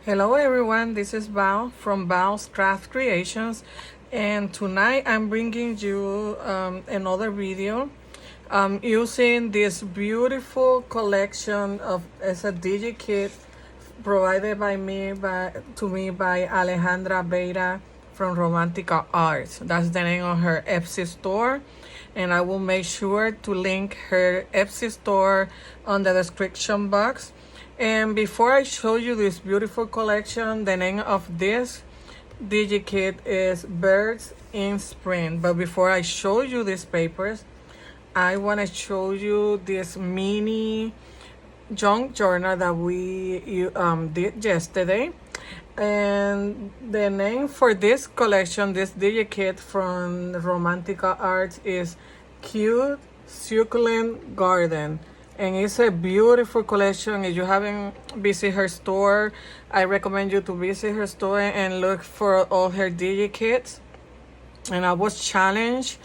Hello everyone, this is Val from Val's Craft Creations, and tonight I'm bringing you another video using this beautiful collection of it's a Digi kit provided by me to me by Alejandra Beira from RomanticaArts. That's the name of her Etsy store, and I will make sure to link her Etsy store on the description box. And before I show you this beautiful collection, the name of this Digi kit is Birds in Spring. But before I show you these papers, I want to show you this mini junk journal that we did yesterday. And the name for this collection, this Digi kit from RomanticaArts, is Cute Succulent Garden. And it's a beautiful collection. If you haven't visited her store, I recommend you to visit her store and look for all her Digi kits. And I was challenged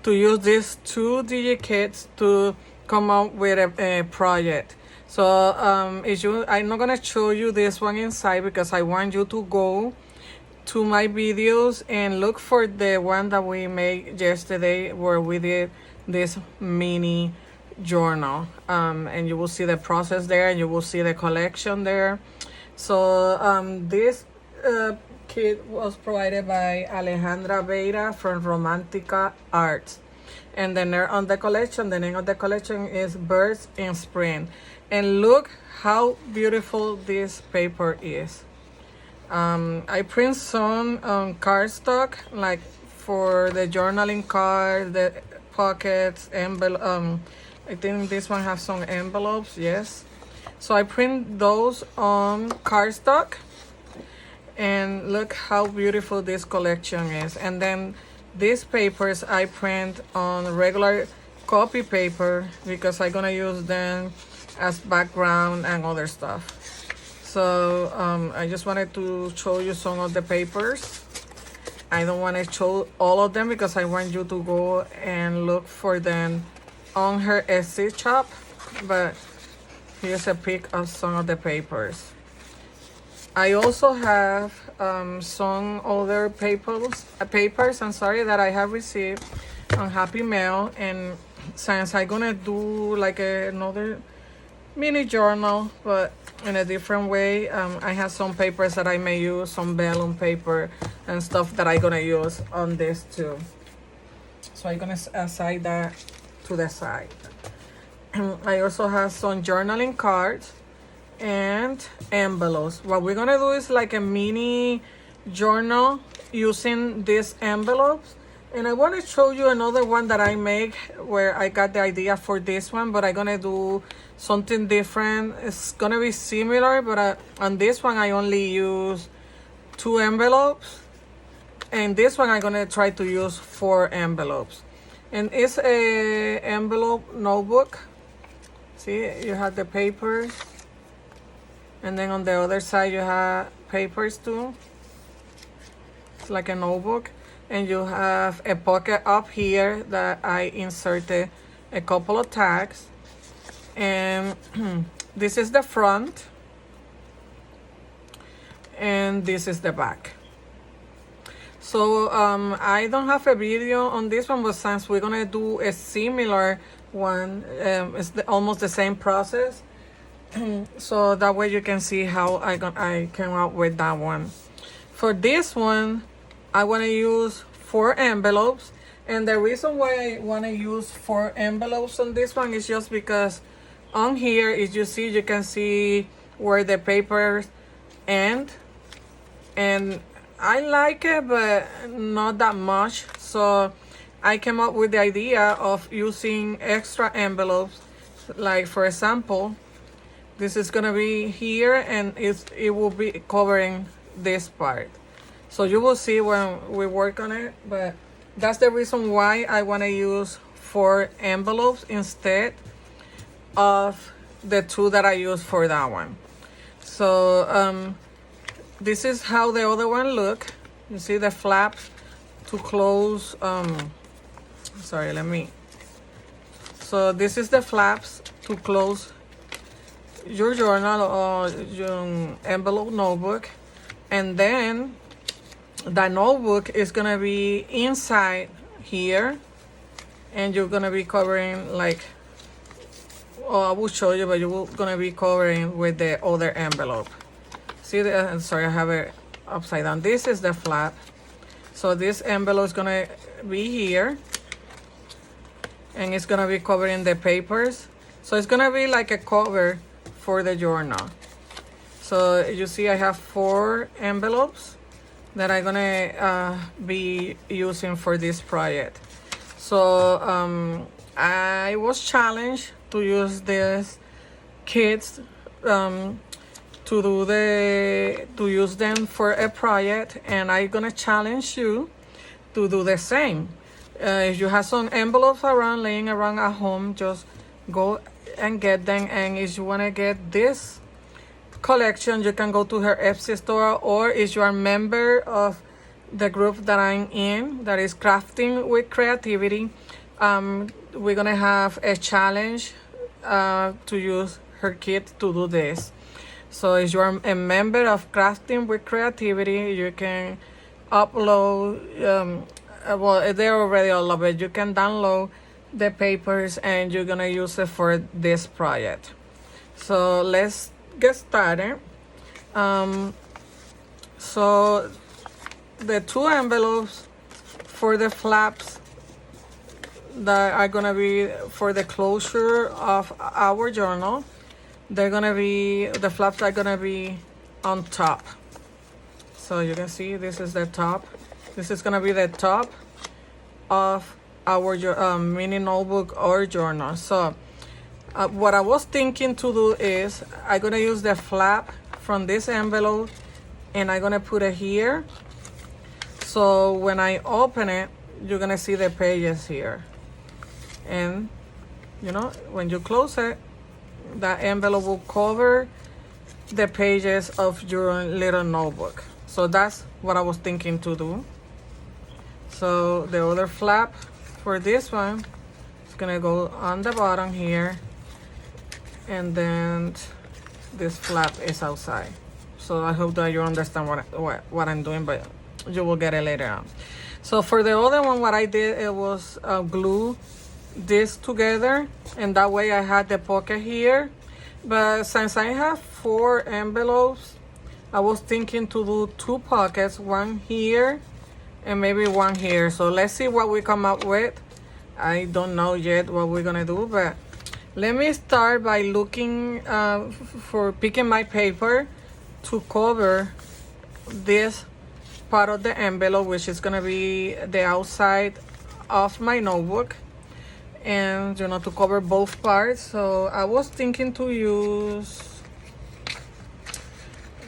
to use these two Digi kits to come up with a project. So I'm not gonna show you this one inside because I want you to go to my videos and look for the one that we made yesterday where we did this mini journal, and you will see the process there and you will see the collection there. So this kit was provided by Alejandra Beira from Romantica Arts, and then on the collection, the name of the collection is Birds in Spring. And look how beautiful this paper is. I print some cardstock, like for the journaling card, the pockets, envelope. I think this one has some envelopes, yes. So I print those on cardstock, and look how beautiful this collection is. And then these papers I print on regular copy paper because I'm gonna use them as background and other stuff. So I just wanted to show you some of the papers. I don't want to show all of them because I want you to go and look for them on her Etsy shop, but here's a pic of some of the papers. I also have some other papers that I have received on Happy Mail, and since I'm gonna do like another mini journal but in a different way, I have some papers that I may use, some vellum paper and stuff that I'm gonna use on this too. So I'm gonna aside that to the side. I also have some journaling cards and envelopes. What we're gonna do is like a mini journal using these envelopes. And I want to show you another one that I make where I got the idea for this one, but I'm gonna do something different. It's gonna be similar, but on this one I only use 2 envelopes, and this one I'm gonna try to use 4 envelopes. And it's a envelope notebook. See, you have the papers, and then on the other side you have papers too. It's like a notebook, and you have a pocket up here that I inserted a couple of tags. And this is the front, and this is the back. So I don't have a video on this one, but since we're gonna do a similar one, it's almost the same process. So that way you can see how I came up with that one. For this one, I want to use 4 envelopes, and the reason why I want to use 4 envelopes on this one is just because on here, as you see, you can see where the papers end, and I like it, but not that much. So I came up with the idea of using extra envelopes. Like for example, this is gonna be here, and it will be covering this part. So you will see when we work on it, but that's the reason why I want to use 4 envelopes instead of the 2 that I use for that one. So this is how the other one look. You see the flaps to close. So this is the flaps to close your journal or your envelope notebook, and then the notebook is gonna be inside here, and you're gonna be covering like, oh, I will show you, but you're gonna be covering with the other envelope. See, sorry, I have it upside down. This is the flap. So this envelope is gonna be here, and it's gonna be covering the papers. So it's gonna be like a cover for the journal. So you see I have 4 envelopes that I'm gonna be using for this project. So I was challenged to use these kits to use them for a project, and I'm gonna challenge you to do the same. If you have some envelopes laying around at home, just go and get them. And if you want to get this collection, you can go to her Etsy store, or if you are a member of the group that I'm in, that is Crafting with Creativity, we're gonna have a challenge to use her kit to do this. So if you are a member of Crafting with Creativity, you can upload, well, they're already all of it. You can download the papers and you're gonna use it for this project. So let's get started. So the 2 envelopes for the flaps that are gonna be for the closure of our journal, they're gonna be, the flaps are gonna be on top. So you can see this is the top. This is gonna be the top of our mini notebook or journal. So what I was thinking to do is I'm gonna use the flap from this envelope, and I'm gonna put it here. So when I open it, you're gonna see the pages here. And you know, when you close it, that envelope will cover the pages of your little notebook. So that's what I was thinking to do. So the other flap for this one is gonna go on the bottom here, and then this flap is outside. So I hope that you understand what I'm doing, but you will get it later on. So for the other one, what I did, it was glue this together, and that way I had the pocket here. But since I have 4 envelopes, I was thinking to do 2 pockets, one here and maybe one here. So let's see what we come up with. I don't know yet what we're gonna do, but let me start by looking for picking my paper to cover this part of the envelope, which is gonna be the outside of my notebook, and you know, to cover both parts. So I was thinking to use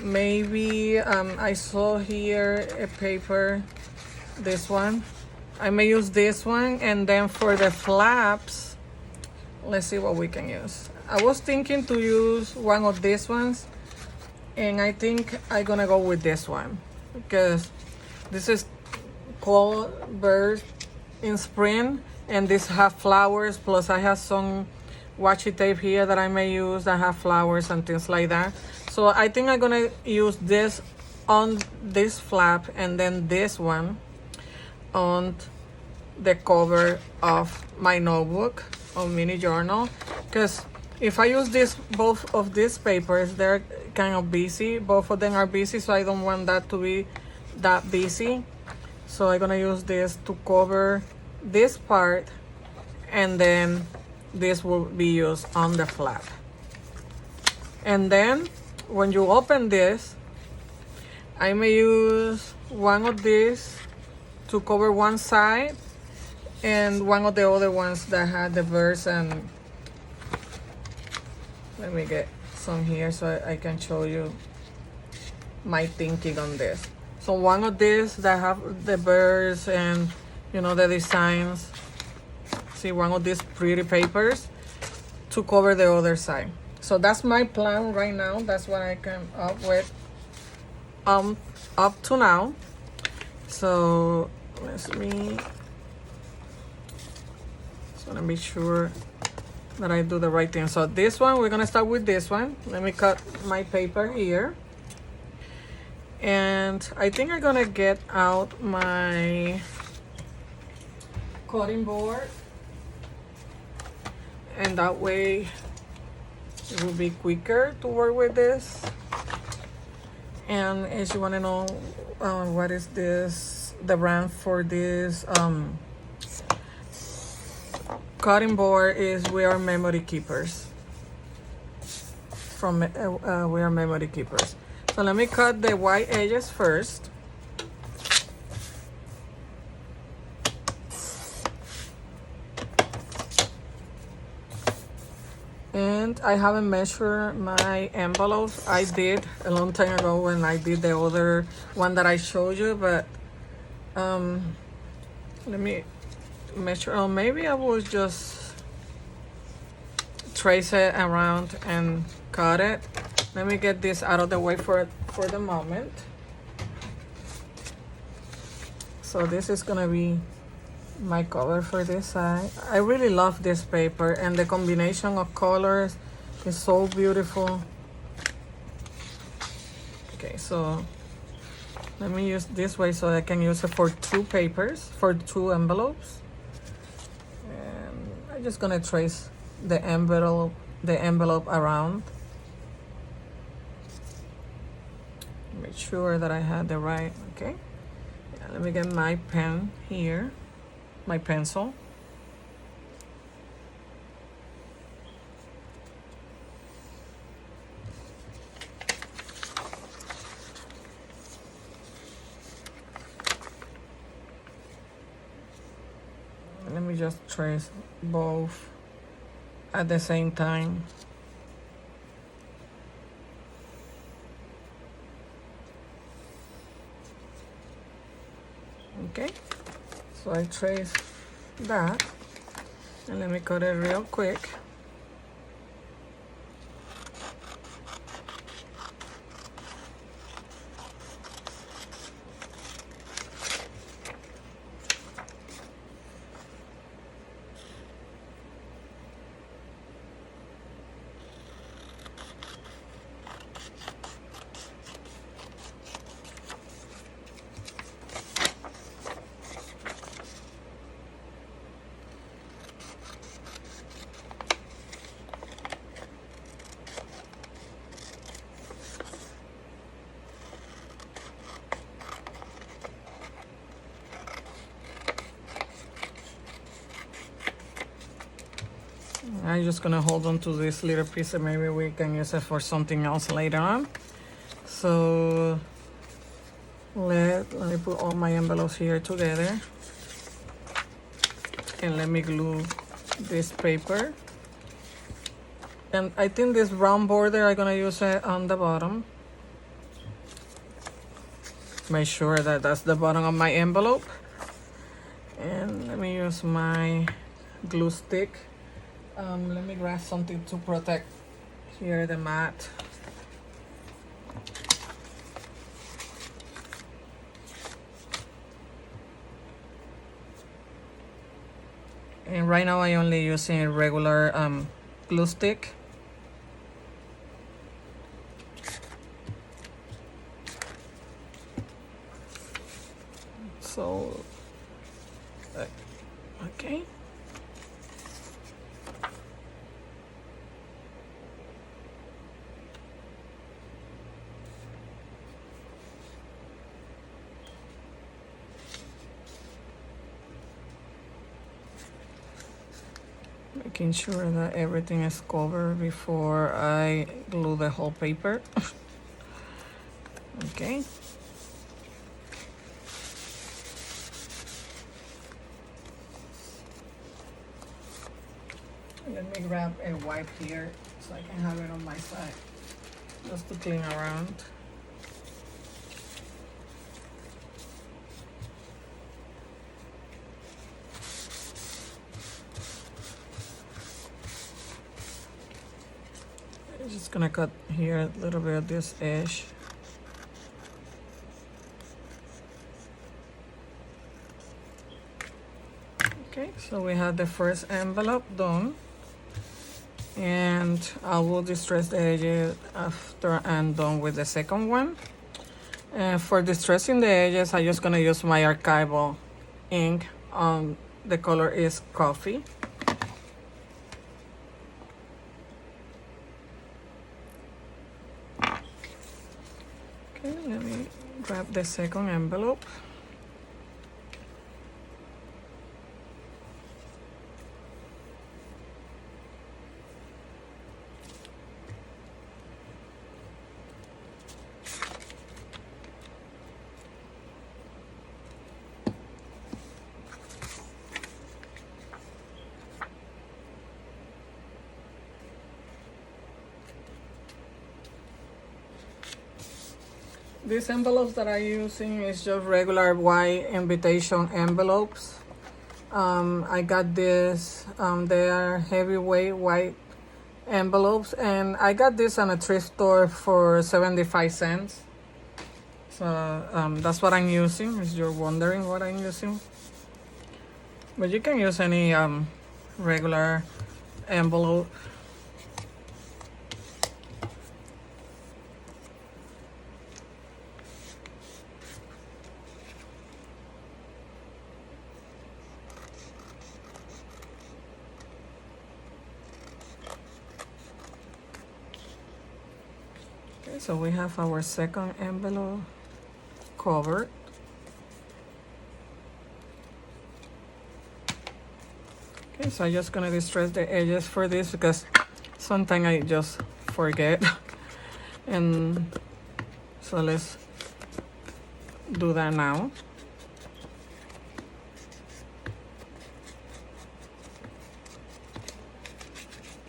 maybe I saw here a paper, this one. I may use this one, and then for the flaps, let's see what we can use. I was thinking to use one of these ones, and I think I'm gonna go with this one because this is called Birds in Spring, and this have flowers, plus I have some washi tape here that I may use that have flowers and things like that. So I think I'm gonna use this on this flap, and then this one on the cover of my notebook or mini journal, because if I use both of these papers, they're kind of busy. Both of them are busy, so I don't want that to be that busy. So I'm gonna use this to cover this part, and then this will be used on the flap. And then when you open this, I may use one of these to cover one side, and one of the other ones that had the birds. And let me get some here so I can show you my thinking on this. So one of these that have the birds and you know the designs. See, one of these pretty papers to cover the other side. So that's my plan right now. That's what I came up with up to now. So let me just want to be sure that I do the right thing. So this one, we're gonna start with this one. Let me cut my paper here. And I think I'm gonna get out my cutting board, and that way it will be quicker to work with this. And if you want to know what is this, the brand for this cutting board is We Are Memory Keepers. From We Are Memory Keepers. So let me cut the white edges first. And I haven't measured my envelopes. I did a long time ago when I did the other one that I showed you, but let me measure. Oh, maybe I will just trace it around and cut it. Let me get this out of the way for the moment. So this is gonna be my cover for this side. I really love this paper, and the combination of colors is so beautiful. Okay, so let me use this way so I can use it for two papers, for two envelopes. And I'm just gonna trace the envelope around. Make sure that I had the right, okay. Yeah, let me get my pen here. My pencil. Let me just trace both at the same time. Okay. So I trace that, and let me cut it real quick. I'm just gonna hold on to this little piece, and maybe we can use it for something else later on. So let me put all my envelopes here together, and let me glue this paper. And I think this brown border, I'm gonna use it on the bottom. Make sure that that's the bottom of my envelope. And let me use my glue stick. Let me grab something to protect here the mat. And right now I only using a regular glue stick. So, okay. Making sure that everything is covered before I glue the whole paper. Okay. Let me grab a wipe here so I can have it on my side, just to clean around. I'm just gonna cut here a little bit of this edge. Okay, so we have the first envelope done. and I will distress the edges after I'm done with the second one. And for distressing the edges, I'm just gonna use my archival ink. The color is coffee. Okay, let me grab the second envelope. These envelopes that I'm using is just regular white invitation envelopes. I got this, they are heavyweight white envelopes, and I got this on a thrift store for 75 cents. So that's what I'm using, if you're wondering what I'm using. But you can use any regular envelope. Okay, so we have our second envelope covered. Okay, so I'm just gonna distress the edges for this because sometimes I just forget. And so let's do that now.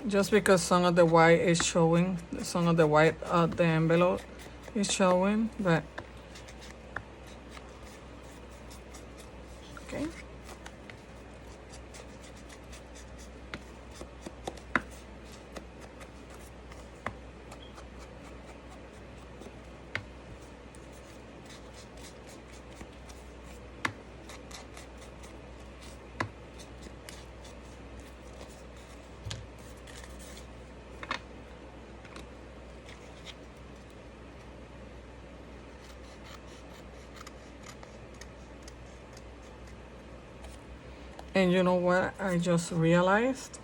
Just because some of the white is showing, some of the white of the envelope is showing, but okay. And you know what? I just realized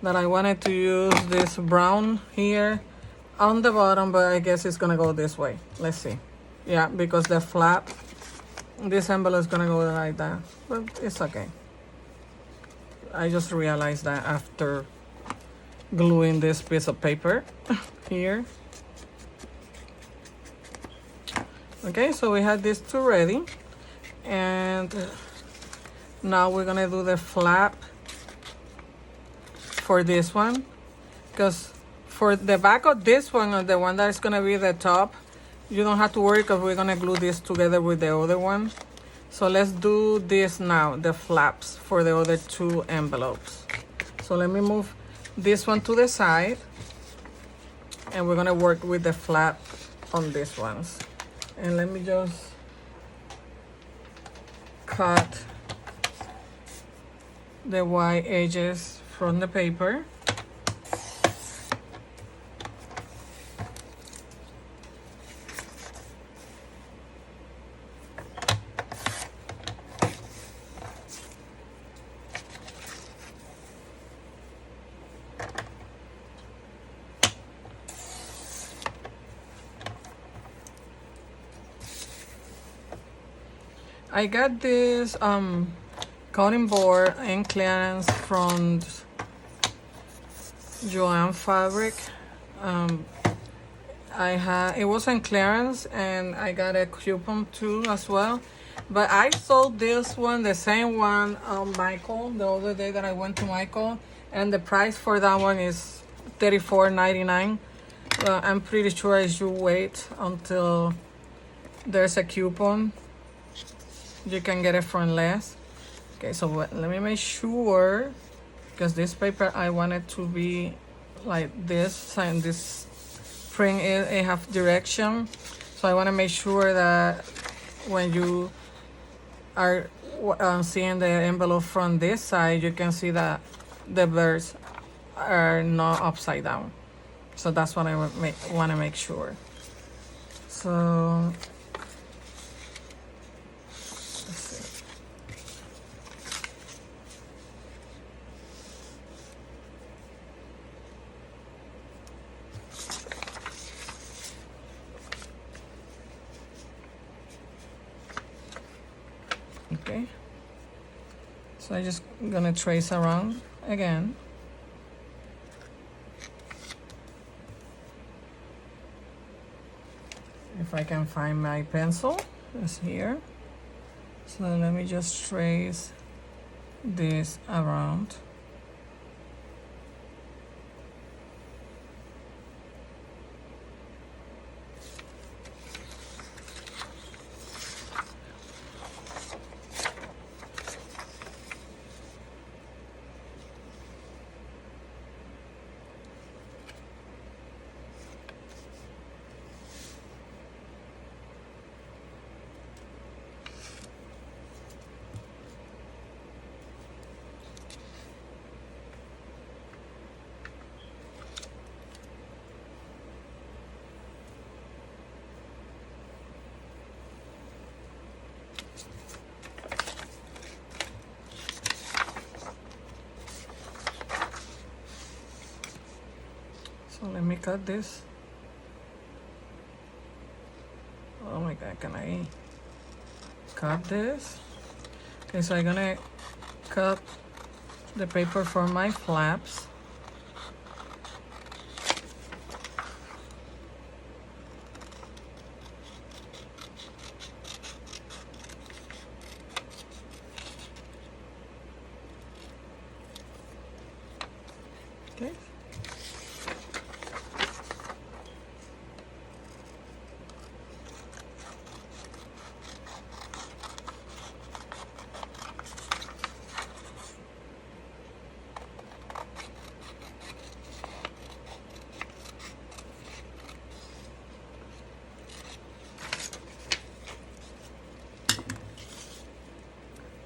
that I wanted to use this brown here on the bottom, but I guess it's gonna go this way. Let's see. Yeah, because the flap, this envelope is gonna go like that, but it's okay. I just realized that after gluing this piece of paper here. Okay, so we had these two ready, and now we're gonna do the flap for this one, because for the back of this one, or the one that is gonna be the top, you don't have to worry because we're gonna glue this together with the other one. So let's do this now, the flaps for the other two envelopes. So let me move this one to the side, and we're gonna work with the flap on these ones. And let me just cut the white edges from the paper. I got this cutting board in clearance from Joanne Fabric. It was in clearance, and I got a coupon too as well. But I sold this one, the same one, on Michael, the other day that I went to Michael, and the price for that one is $34.99. I'm pretty sure I should wait until there's a coupon. You can get it for less. Okay, so let me make sure, because this paper I want it to be like this, and this print it have direction. So I want to make sure that when you are seeing the envelope from this side, you can see that the birds are not upside down. So that's what I want to make sure. So let's see. Okay. So I'm just gonna trace around again. If I can find my pencil, it's here. So let me just trace this around. So let me cut this. Oh my God, can I cut this? Okay, so I'm gonna cut the paper for my flaps. Okay.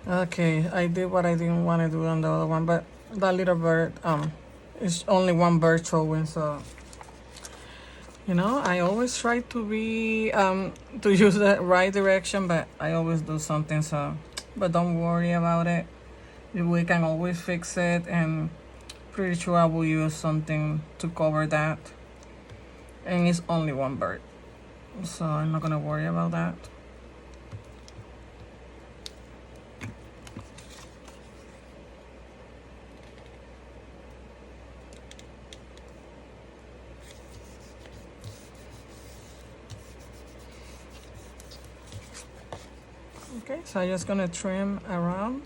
Okay, I did what I didn't want to do on the other one, but that little bird, it's only one bird showing, so you know, I always try to be to use the right direction, but I always do something. So, but don't worry about it. We can always fix it, and pretty sure I will use something to cover that. And it's only one bird, so I'm not gonna worry about that. Okay, so I'm just gonna trim around.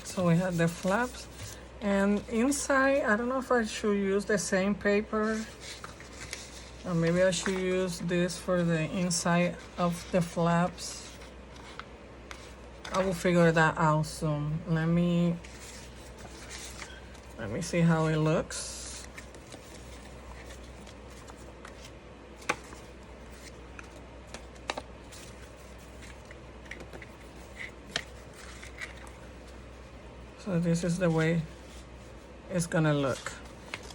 So we have the flaps, and inside, I don't know if I should use the same paper, or maybe I should use this for the inside of the flaps. I will figure that out soon. Let me see how it looks. So this is the way it's gonna look.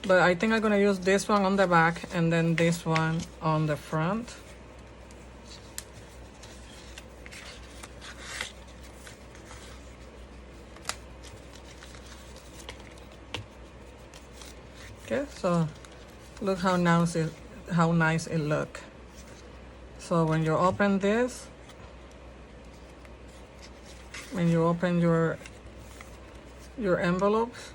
But I think I'm gonna use this one on the back and then this one on the front. Okay, so look how nice it look. So when you open this, when you open your envelopes,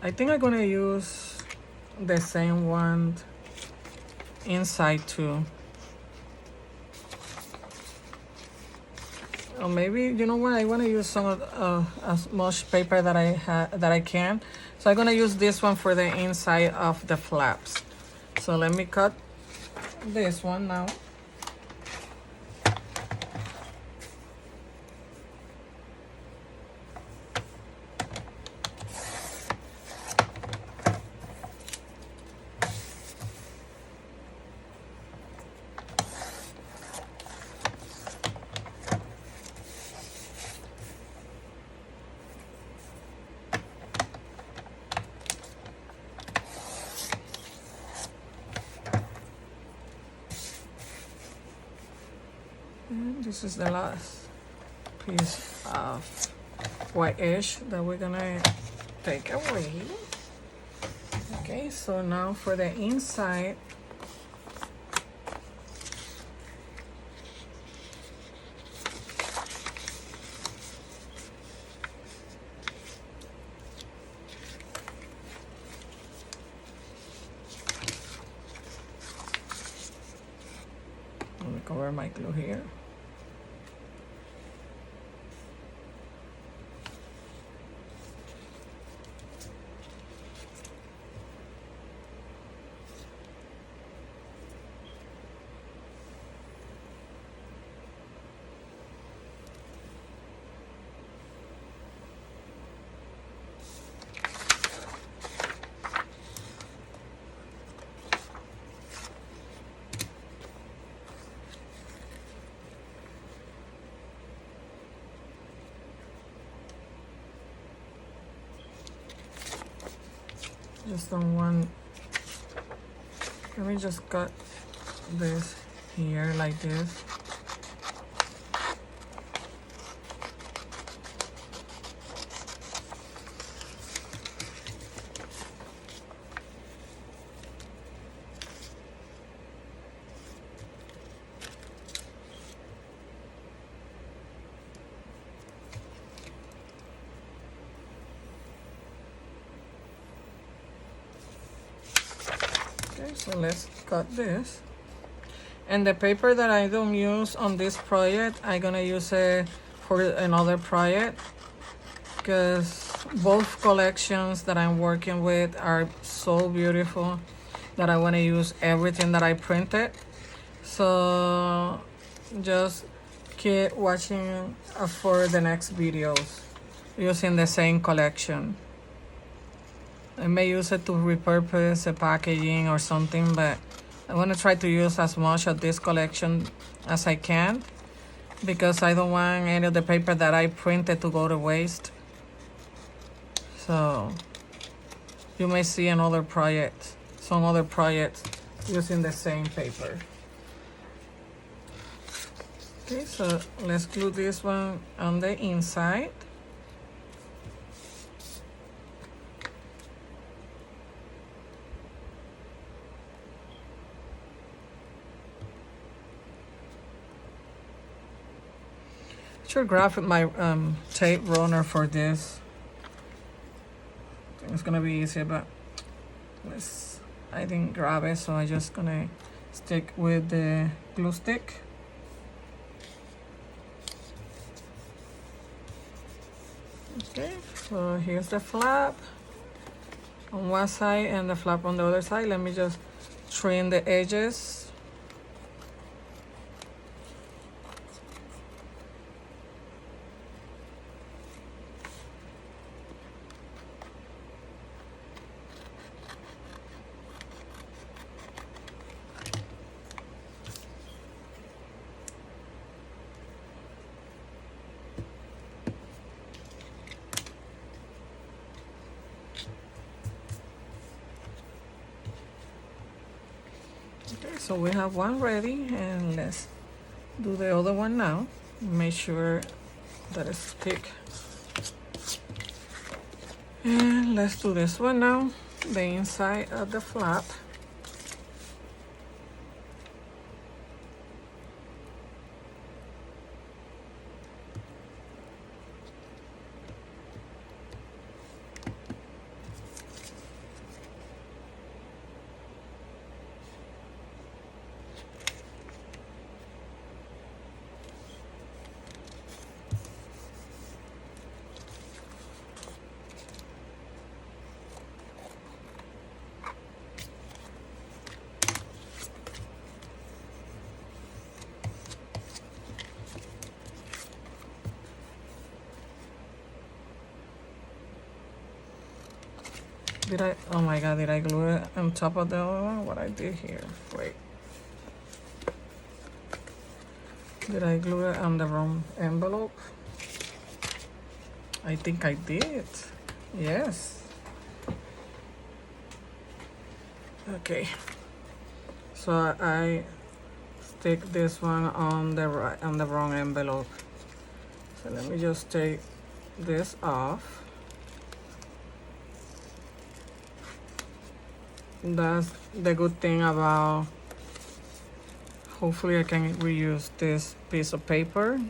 I think I'm gonna use the same one inside too. Or maybe, you know what, I want to use some of as much paper that I can. So I'm gonna use this one for the inside of the flaps. So let me cut this one now. And this is the last piece of white-ish that we're gonna take away. Okay, so now for the inside, let me cover my glue here. Just don't want, let me just cut this here like this. Okay, so let's cut this. And the paper that I don't use on this project, I'm gonna use it for another project, because both collections that I'm working with are so beautiful that I want to use everything that I printed. So just keep watching for the next videos using the same collection. I may use it to repurpose a packaging or something, but I want to try to use as much of this collection as I can, because I don't want any of the paper that I printed to go to waste. So you may see another project, some other projects using the same paper. Okay, so let's glue this one on the inside. Should grab my tape runner for this. I think it's gonna be easier, but I didn't grab it, so I'm just gonna stick with the glue stick. Okay, so here's the flap on one side and the flap on the other side. Let me just trim the edges. Okay, so we have one ready, and let's do the other one now. Make sure that it's thick. And let's do this one now, the inside of the flap. Did I, oh my god, did I glue it on top of the other one? What I did here, wait. Did I glue it on the wrong envelope? I think I did, yes. Okay, so I stick this one on the right, on the wrong envelope. So let me just take this off. That's the good thing about, hopefully I can reuse this piece of paper,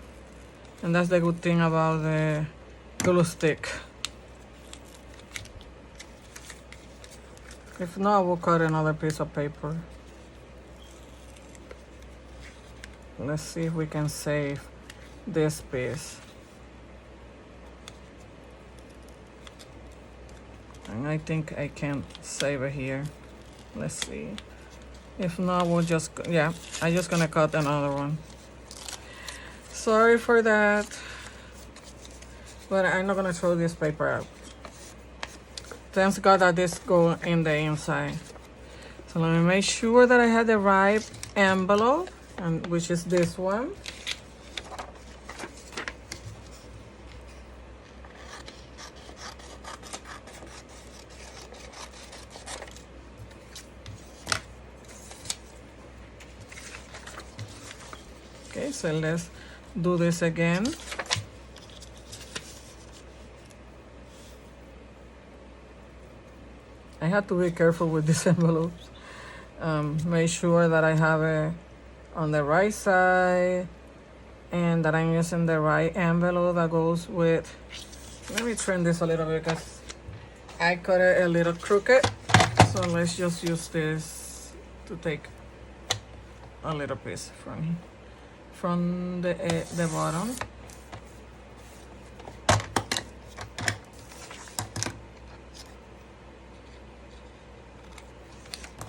and that's the good thing about the glue stick. If not, we'll cut another piece of paper. Let's see if we can save this piece. And I think I can save it here. Let's see. If not, we'll just, yeah, I'm just gonna cut another one. Sorry for that, but I'm not gonna throw this paper out. Thanks God that this go in the inside. So let me make sure that I have the right envelope, and which is this one. Okay, so let's do this again. I have to be careful with these envelopes. Make sure that I have it on the right side and that I'm using the right envelope that goes with. Let me trim this a little bit because I cut it a little crooked. So let's just use this to take a little piece from the bottom.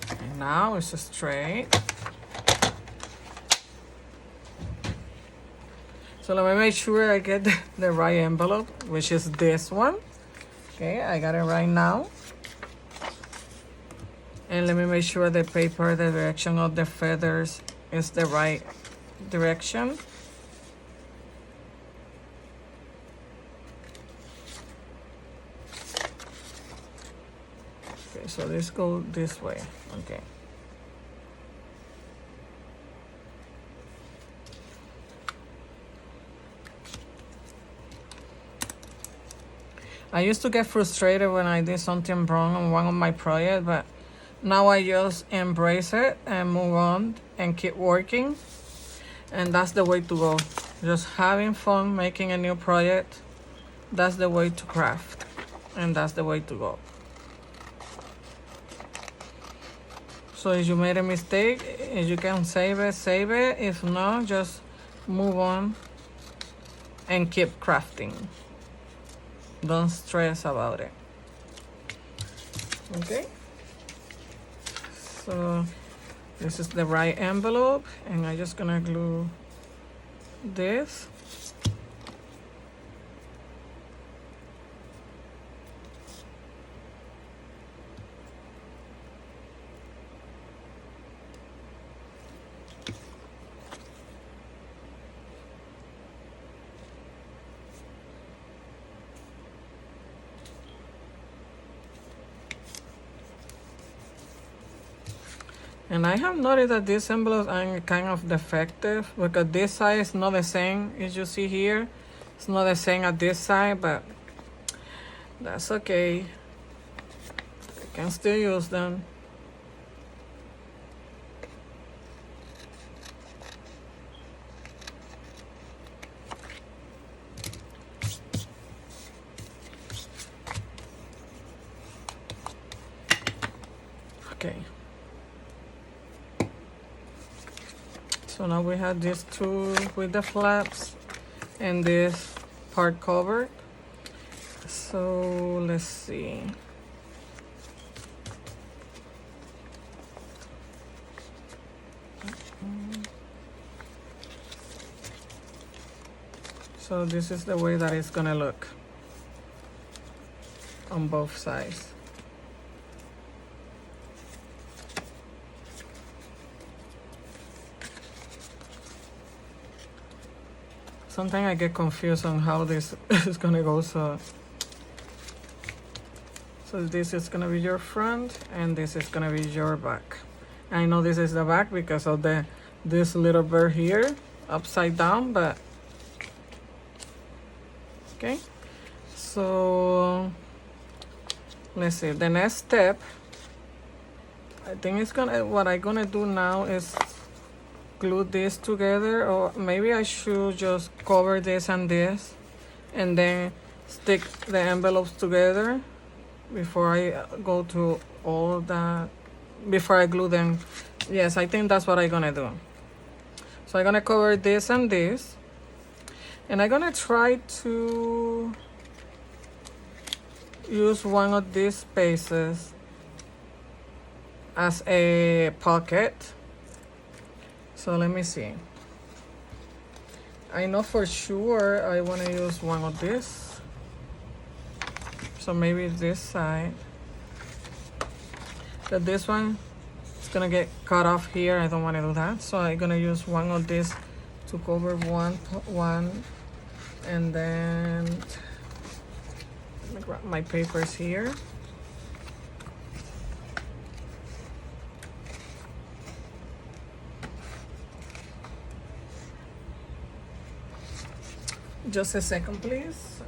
And now it's straight. So let me make sure I get the right envelope, which is this one. Okay, I got it right now. And let me make sure the paper, the direction of the feathers is the right direction. Okay, so this goes this way. Okay. I used to get frustrated when I did something wrong on one of my projects, but now I just embrace it and move on and keep working. And that's the way to go. Just having fun making a new project. That's the way to craft. And that's the way to go. So if you made a mistake, if you can save it, save it. If not, just move on and keep crafting. Don't stress about it. Okay. So this is the right envelope, and I'm just gonna glue this. And I have noticed that these envelopes are kind of defective because this side is not the same as you see here. It's not the same at this side, but that's okay. I can still use them. Okay. So now we have these two with the flaps and this part covered. So let's see. So this is the way that it's gonna look on both sides. Sometimes I get confused on how this is gonna go. So this is gonna be your front and this is gonna be your back. I know this is the back because of this little bird here upside down, but okay. So let's see, the next step, I think it's gonna, what I'm gonna do now is glue this together, or maybe I should just cover this and this and then stick the envelopes together before I go to all that, before I glue them. Yes, I think that's what I'm gonna do. So I'm gonna cover this and this, and I'm gonna try to use one of these spaces as a pocket. So let me see. I know for sure I want to use one of this. So maybe this side. But this one is gonna get cut off here. I don't want to do that. So I'm gonna use one of this to cover one, and then let me grab my papers here. Just a second, please.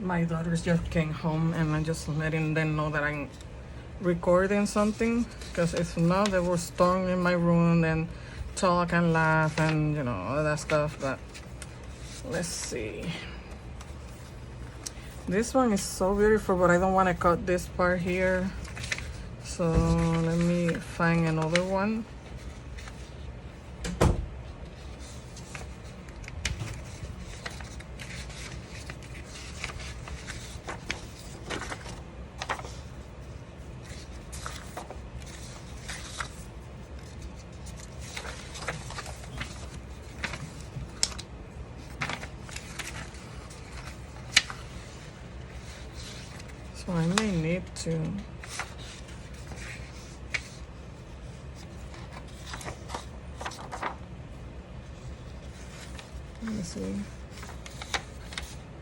My daughters just came home and I'm just letting them know that I'm recording something, because if not, they will storm in my room and talk and laugh and, you know, all that stuff. But let's see. This one is so beautiful, but I don't want to cut this part here. So let me find another one. So I may need to. Let me see.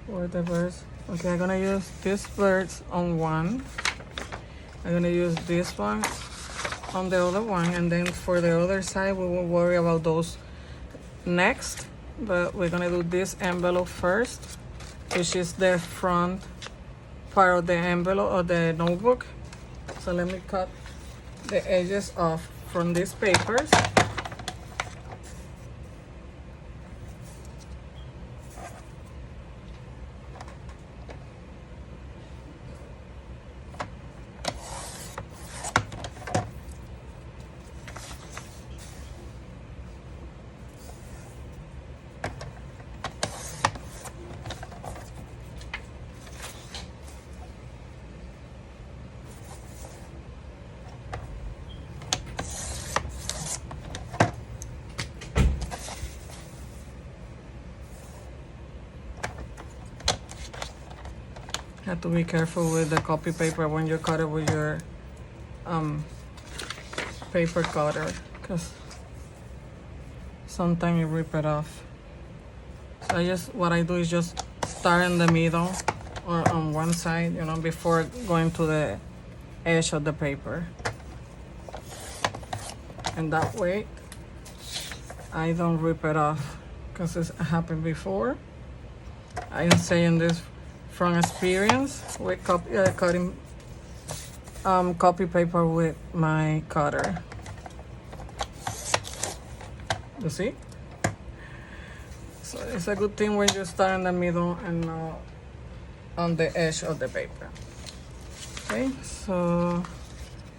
Where the birds. Okay, I'm gonna use these birds on one. I'm gonna use this one on the other one, and then for the other side we will worry about those next. But we're gonna do this envelope first, which is the front part of the envelope or the notebook. So let me cut the edges off from these papers. Have to be careful with the copy paper when you cut it with your paper cutter, because sometimes you rip it off. What I do is just start in the middle or on one side, you know, before going to the edge of the paper. And that way I don't rip it off, because it's happened before. I am saying this from experience with cutting copy paper with my cutter. You see? So it's a good thing when you start in the middle and not on the edge of the paper. Okay, so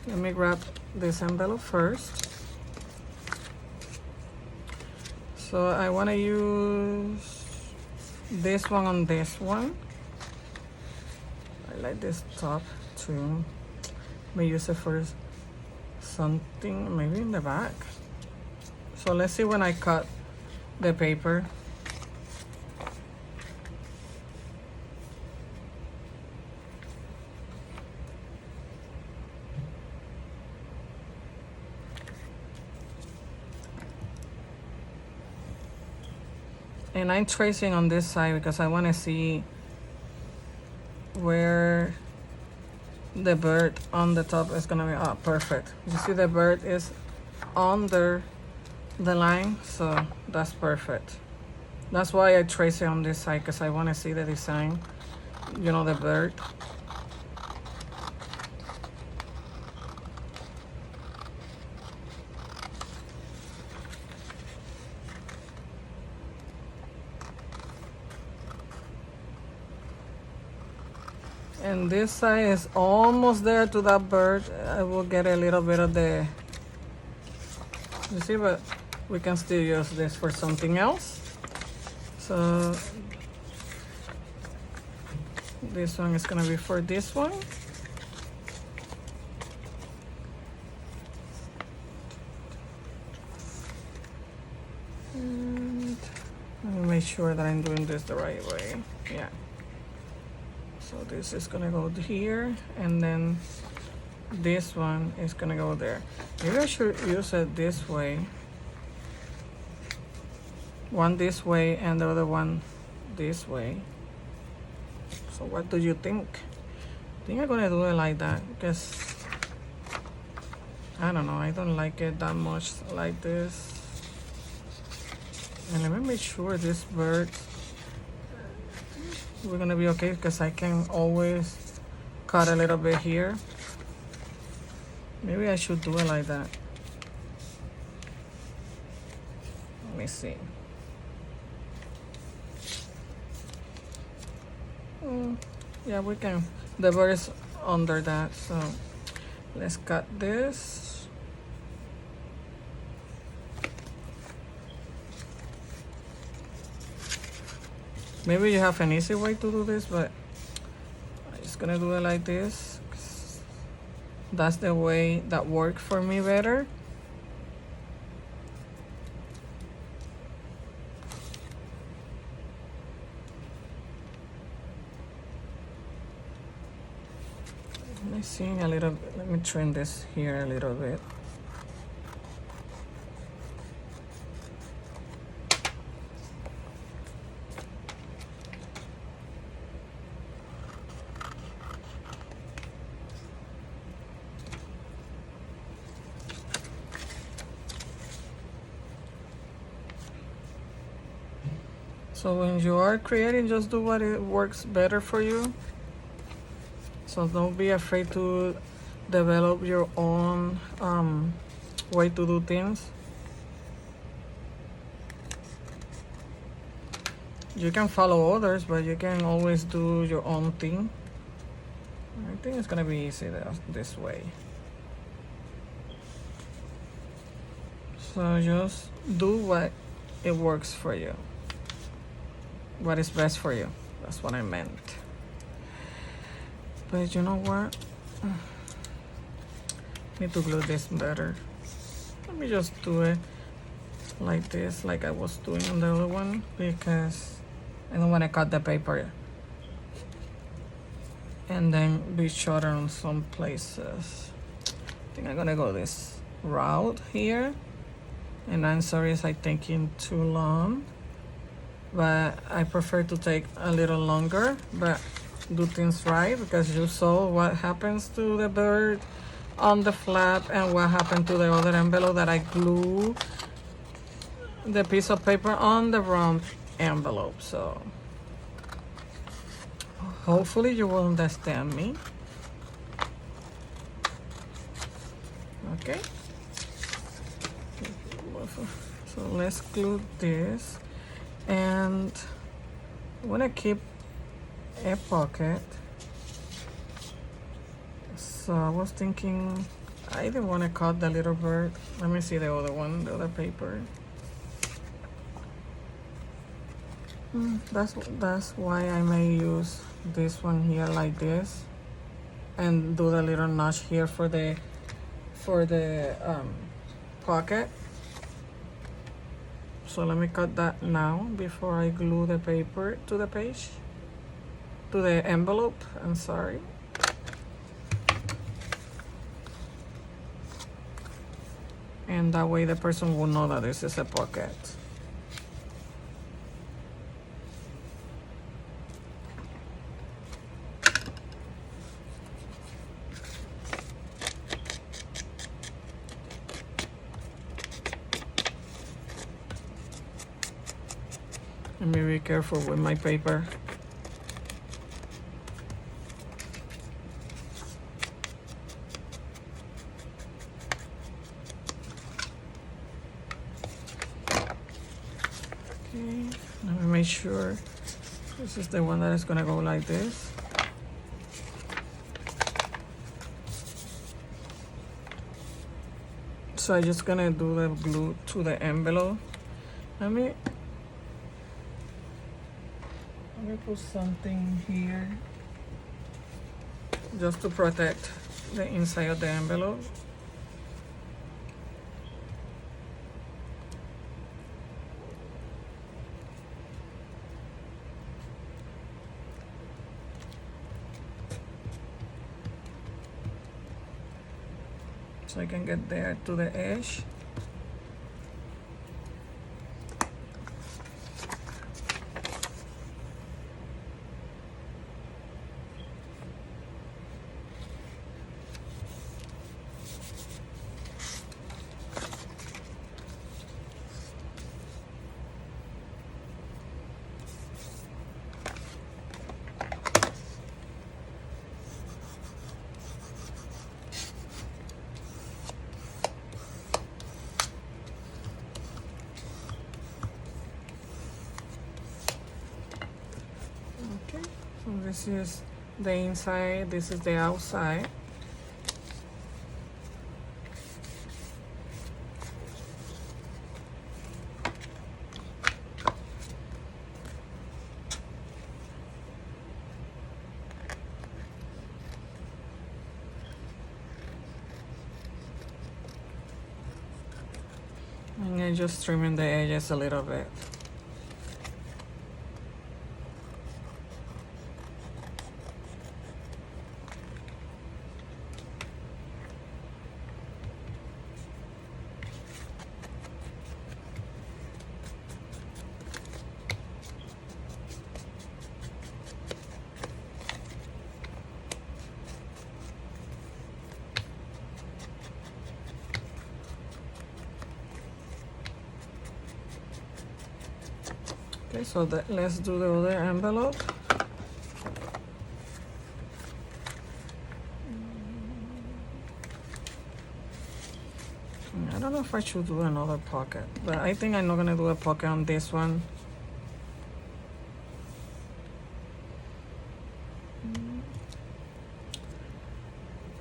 let me grab this envelope first. So I want to use this one on this one. I like this top too. May use it for something, maybe in the back. So let's see when I cut the paper. And I'm tracing on this side because I want to see where the bird on the top is gonna be. Oh, perfect. You see the bird is under the line, so that's perfect. That's why I trace it on this side, because I want to see the design, you know, the bird. And this side is almost there to that bird. I will get a little bit of the, you see, but we can still use this for something else. So this one is gonna be for this one. And let me make sure that I'm doing this the right way. Yeah. So this is gonna go here, and then this one is gonna go there. Maybe I should use it this way. One this way and the other one this way. So what do you think? I think I'm gonna do it like that, because I don't know, I don't like it that much like this. And let me make sure this bird, we're gonna be okay, because I can always cut a little bit here. Maybe I should do it like that. Let me see. Yeah, we can. The bird is under that, so let's cut this. Maybe you have an easy way to do this, but I'm just gonna do it like this. That's the way that worked for me better. Let me see a little bit. Let me trim this here a little bit. So when you are creating, just do what it works better for you. So don't be afraid to develop your own way to do things. You can follow others, but you can always do your own thing. I think it's gonna be easy this way. So just do what it works for you. What is best for you. That's what I meant. But you know what? Need to glue this better. Let me just do it like this, like I was doing on the other one, because I don't want to cut the paper and then be shorter on some places. I think I'm gonna go this route here. And I'm sorry if I'm taking too long. but I prefer to take a little longer, but do things right, because you saw what happens to the bird on the flap and what happened to the other envelope that I glue the piece of paper on the wrong envelope. So hopefully you will understand me. Okay, so let's glue this, and I want to keep a pocket. So I was thinking I didn't want to cut the little bird. Let me see the other one, the other paper. That's why I may use this one here like this, and do the little notch here for the pocket. So let me cut that now before I glue the paper to the page, to the envelope. I'm sorry. And that way the person will know that this is a pocket. Let me be careful with my paper. Okay, let me make sure this is the one that is gonna go like this. So I'm just gonna do the glue to the envelope. Let me put something here just to protect the inside of the envelope. So I can get there to the edge. So this is the inside, this is the outside. And I'm just trimming the edges a little bit. Okay, so let's do the other envelope. I don't know if I should do another pocket, but I think I'm not gonna do a pocket on this one.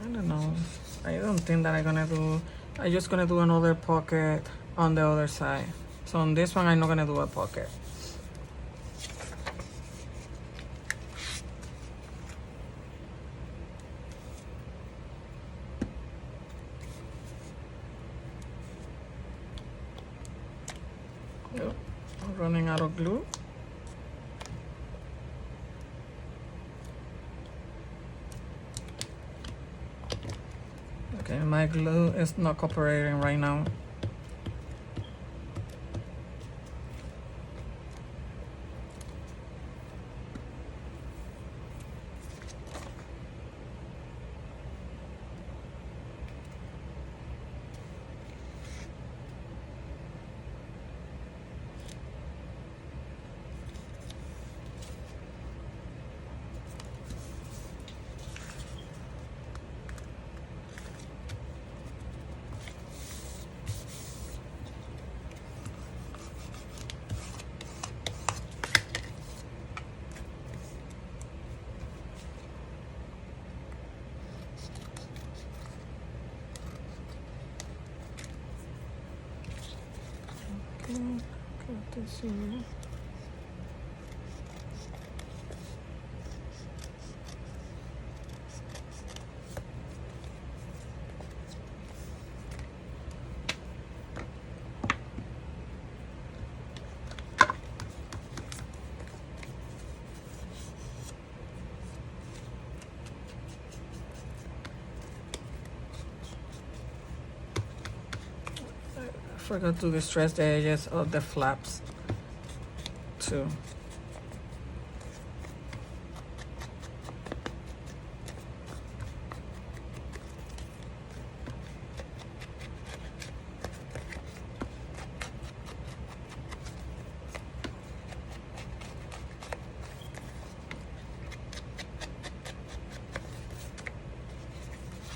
I don't know. I don't think that I'm just gonna do another pocket on the other side. So on this one, I'm not gonna do a pocket. Yep, I'm running out of glue. Okay, my glue is not cooperating right now. Cut this here. Forgot to distress the edges of the flaps too.